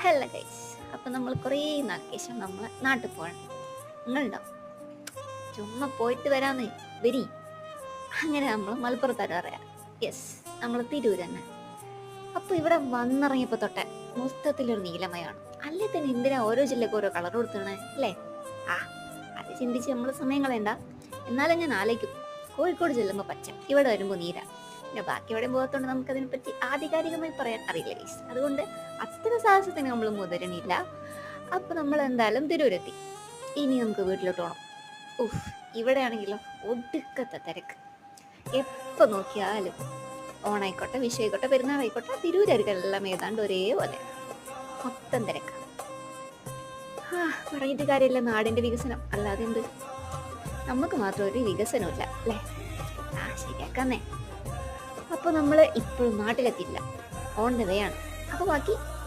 Hello guys, അപ്പം നമ്മൾ കുറേ നാൾക്ക് ശേഷം നമ്മൾ നാട്ടിൽ പോകണം. നിങ്ങളുണ്ടോ? ചുമ്മാ പോയിട്ട് വരാന്ന് വരി. അങ്ങനെ നമ്മൾ മലപ്പുറത്താര് പറയാം. യെസ്, നമ്മൾ തിരൂർ തന്നെ. അപ്പോൾ ഇവിടെ വന്നിറങ്ങിയപ്പോൾ തൊട്ടേ മൊത്തത്തിലൊരു നീലമയാണ്. അല്ലേ തന്നെ എന്തിനാ ഓരോ ജില്ലക്ക് ഓരോ കളർ കൊടുത്തണേ അല്ലേ? ആ, അത് ചിന്തിച്ച് നമ്മൾ സമയം കളയണ്ട. എന്നാലും ഞാൻ ആലോചിക്കും, കോഴിക്കോട് ചെല്ലുമ്പോൾ പച്ച, ഇവിടെ വരുമ്പോൾ നീല. പിന്നെ ബാക്കി എവിടെയും പോകാത്തതുകൊണ്ട് നമുക്കതിനെപ്പറ്റി ആധികാരികമായി പറയാൻ അറിയില്ല ഗൈസ്. അതുകൊണ്ട് അത്ര സാഹസത്തിന് നമ്മൾ മുതിരണില്ല. അപ്പൊ നമ്മൾ എന്തായാലും തിരൂരെത്തി. ഇനി നമുക്ക് വീട്ടിലോട്ട് പോകണം. ഉഫ്, ഇവിടെയാണെങ്കിലോ ഒടുക്കത്തെ തിരക്ക്. എപ്പോ നോക്കിയാലും ഓണായിക്കോട്ടെ, വിഷുവായിക്കോട്ടെ, പെരുന്നാളായിക്കോട്ടെ, തിരൂരെല്ലാം ഏതാണ്ട് ഒരേപോലെ മൊത്തം തിരക്കാണ്. പറഞ്ഞിട്ട് കാര്യമില്ല, നാടിന്റെ വികസനം അല്ലാതെ എന്ത്. നമുക്ക് മാത്രം ഒരു വികസനമില്ല അല്ലേ? ശരിയാക്കാന്നേ. അപ്പോൾ നമ്മൾ ഇപ്പോഴും നാട്ടിലെത്തിയില്ല, ഓൺ ദ വേ ആണ്. അപ്പോൾ ബാക്കി